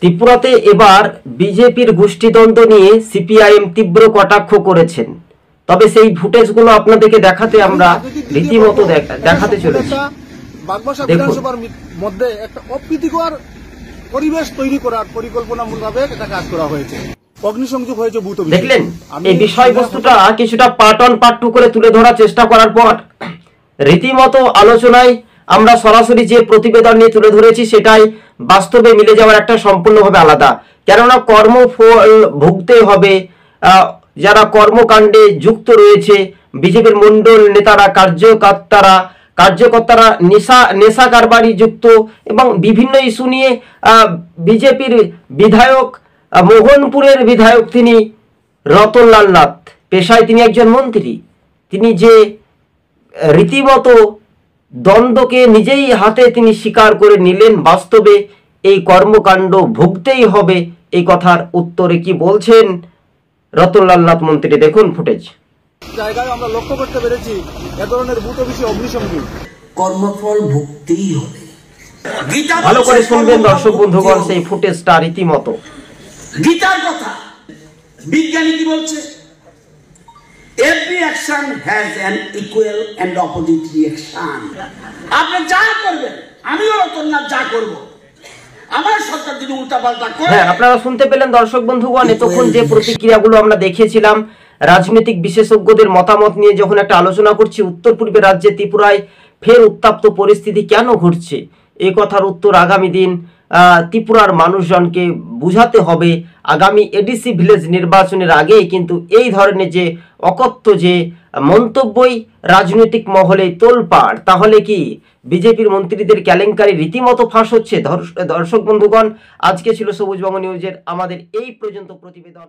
ত্রিপুরাতে এবার বিজেপির গোষ্ঠীদ্বন্দ্ব নিয়ে সিপিআইএম তীব্র কটাক্ষ করেছেন। তবে সেই ফুটেজগুলো আপনাদেরকে দেখাতে আমরা রীতিমতো দেখাতে চলেছি। বাগবাসা বিধানসভার মধ্যে একটা অপ্রীতিকর পরিবেশ তৈরি করার পরিকল্পনামূলকভাবে এটা কাজ করা হয়েছে। অগ্নিসংযোগ হয়েছে ভূত। দেখলেন, এই বিষয়বস্তুটা কিছুটা পার্ট অন পার্ট টু করে তুলে ধরার চেষ্টা করার পর রীতিমতো আলোচনায় আমরা সরাসরি যে প্রতিবেদন নিয়ে তুলে ধরেছি সেটাই বাস্তবে মিলে যাওয়ার একটা সম্পূর্ণভাবে আলাদা। কেননা কর্মফল ভুগতে হবে যারা কর্মকাণ্ডে যুক্ত রয়েছে, বিজেপির মন্ডল নেতারা, কার্যকর্তারা নেশা কারবারি যুক্ত এবং বিভিন্ন ইস্যু নিয়ে বিজেপির বিধায়ক, মোহনপুরের বিধায়ক তিনি রতনলাল নাথ, পেশায় তিনি একজন মন্ত্রী, তিনি যে রীতিমতো দ্বন্দ্বকে নিজেই হাতে তিনি স্বীকার করে নিলেন। বাস্তবে এই কর্মকাণ্ড ভুগতেই হবে, এই কথার উত্তরে কি বলছেন রতনলাল নাথ মন্ত্রী, দেখুন ফুটেজ। জায়গায় আমরা লক্ষ্য করতে পেরেছি এ ধরনের ভূত বেশি অগ্নিসংযোগ, কর্মফল ভুগতেই হবে। ভালো করে শুনবেন দর্শক বন্ধুগণ সেই ফুটেজটা রীতিমতো। গীতার কথা, বিজ্ঞানী কি বলছে? Every action has an equal and opposite reaction. আপনি যা করবেন, আমিও রতননাথ যা করব, আমার সরকার যদি উল্টাপাল্টা করে। হ্যাঁ, আপনারা শুনতে পেলেন দর্শক বন্ধুগণ। এতক্ষণ যে প্রতিক্রিয়াগুলো আমরা দেখিয়েছিলাম রাজনৈতিক বিশেষজ্ঞদের মতামত নিয়ে যখন একটা আলোচনা করছি, উত্তর পূর্বের রাজ্যে ত্রিপুরায় ফের উত্তপ্ত পরিস্থিতি কেন ঘটছে, এই কথার উত্তর আগামী দিন ত্রিপুরার মানুষজনকে বুঝাতে হবে। আগামী এডিসি ভিলেজ নির্বাচনের আগে কিন্তু এই ধরনের যে অকথ্য যে মন্তব্যই রাজনৈতিক মহলে তোলপাড়, তাহলে কি বিজেপির মন্ত্রীদের কেলেঙ্কারি রীতিমতো ফাঁস হচ্ছে? দর্শক বন্ধুগণ, আজকে ছিল সবুজবঙ্গ নিউজের আমাদের এই পর্যন্ত প্রতিবেদন।